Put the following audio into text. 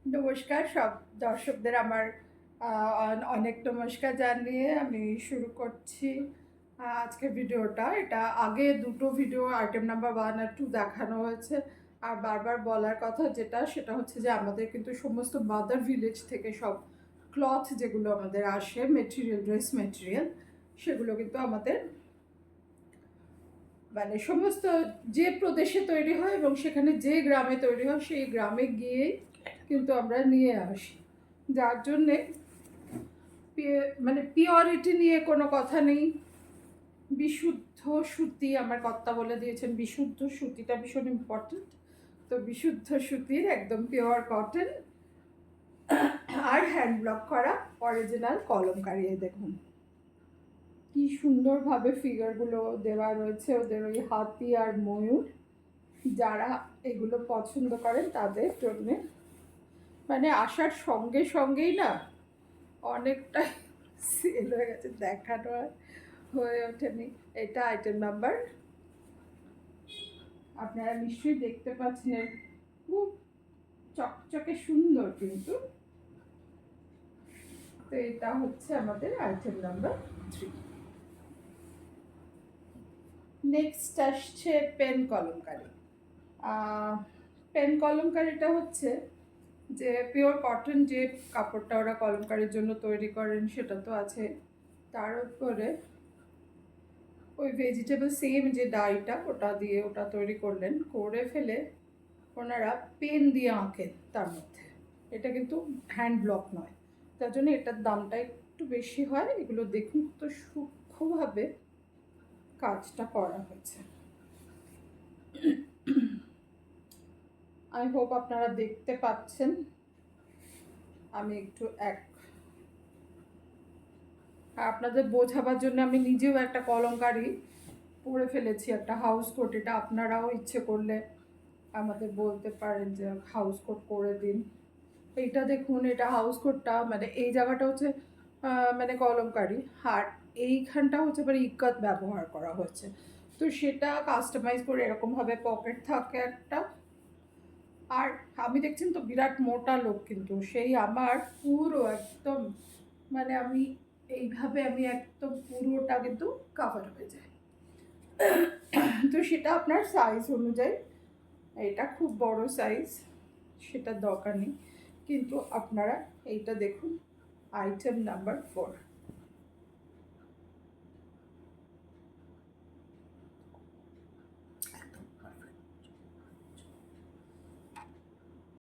নমস্কার সব দর্শকদের আমার অনেক নমস্কার জানিয়ে আমি শুরু করছি আজকের ভিডিওটা। এটা আগে দুটো ভিডিও আইটেম নাম্বার 1 আর 2 দেখানো হয়েছে। আর বারবার বলার কথা সেটা হচ্ছে যে আমাদের কিন্তু সমস্ত মাদার ভিলেজ থেকে সব ক্লথ যেগুলো আমাদের আসে, মেটেরিয়াল, ড্রেস মেটেরিয়াল, সেগুলো কিন্তু আমাদের মানে সমস্ত যে প্রদেশে তৈরি হয় এবং সেখানে যে গ্রামে তৈরি হয় সেই গ্রামে গিয়েই কিন্তু আমরা নিয়ে আসি। যার জন্যে মানে পিওরিটি নিয়ে কোনো কথা নেই। বিশুদ্ধ সুতি, আমার কর্তা বলে দিয়েছেন বিশুদ্ধ সুতিটা ভীষণ ইম্পর্টেন্ট। তো বিশুদ্ধ সুতির একদম পিওর কটন আর হ্যান্ড ব্লক করা অরিজিনাল কলমকারি। দেখুন কি সুন্দরভাবে ফিগারগুলো দেওয়া রয়েছে, ওদের ওই হাতি আর ময়ূর। যারা এগুলো পছন্দ করেন তাদের জন্যে মানে আসার সঙ্গে সঙ্গেই না অনেকটাই সেল হয়ে গেছে, দেখানো আর হয়ে ওঠেনি। এটা আইটেম নাম্বার, আপনারা নিশ্চয়ই দেখতে পাচ্ছেন, খুব চকচকে সুন্দর কিন্তু। তো এটা হচ্ছে আমাদের আইটেম নাম্বার 3। নেক্সট আসছে পেন কলমকারি। পেন কলমকারিটা হচ্ছে যে পিওর কটন যে কাপড়টা ওরা কলমকারির জন্য তৈরি করেন সেটা তো আছে, তার উপরে ওই ভেজিটেবল সেম যে ডাইটা ওটা দিয়ে ওটা তৈরি করলেন, করে ফেলে ওনারা পেন দিয়ে আঁকেন তার মধ্যে। এটা কিন্তু হ্যান্ড ব্লক নয়, তার জন্য এটার দামটা একটু বেশি হয়। এগুলো দেখুন তো সূক্ষ্মভাবে কাজটা করা হয়েছে। আই হোপ আপনারা দেখতে পাচ্ছেন। আমি একটু আপনাদের বোঝাবার জন্য আমি নিজেও একটা কলমকারি পরে ফেলেছি, একটা হাউস কোট। এটা আপনারাও ইচ্ছে করলে আমাদের বলতে পারেন যে হাউস কোট করে দিন। এইটা দেখুন, এটা হাউস কোটটা মানে এই জায়গাটা হচ্ছে মানে কলমকারি, আর এইখানটা হচ্ছে মানে ইক্কত ব্যবহার করা হয়েছে। তো সেটা কাস্টমাইজ করে এরকমভাবে পকেট থাকে একটা। আর আমি দেখছেন তো বিরাট মোটা লোক, কিন্তু সেই আমার পুরো একদম মানে আমি একদম পুরোটা কিন্তু কাভার হয়ে যায়। তো সেটা আপনার সাইজ অনুযায়ী, এটা খুব বড় সাইজ সেটার দরকার নেই, কিন্তু আপনারা এইটা দেখুন আইটেম নাম্বার 4।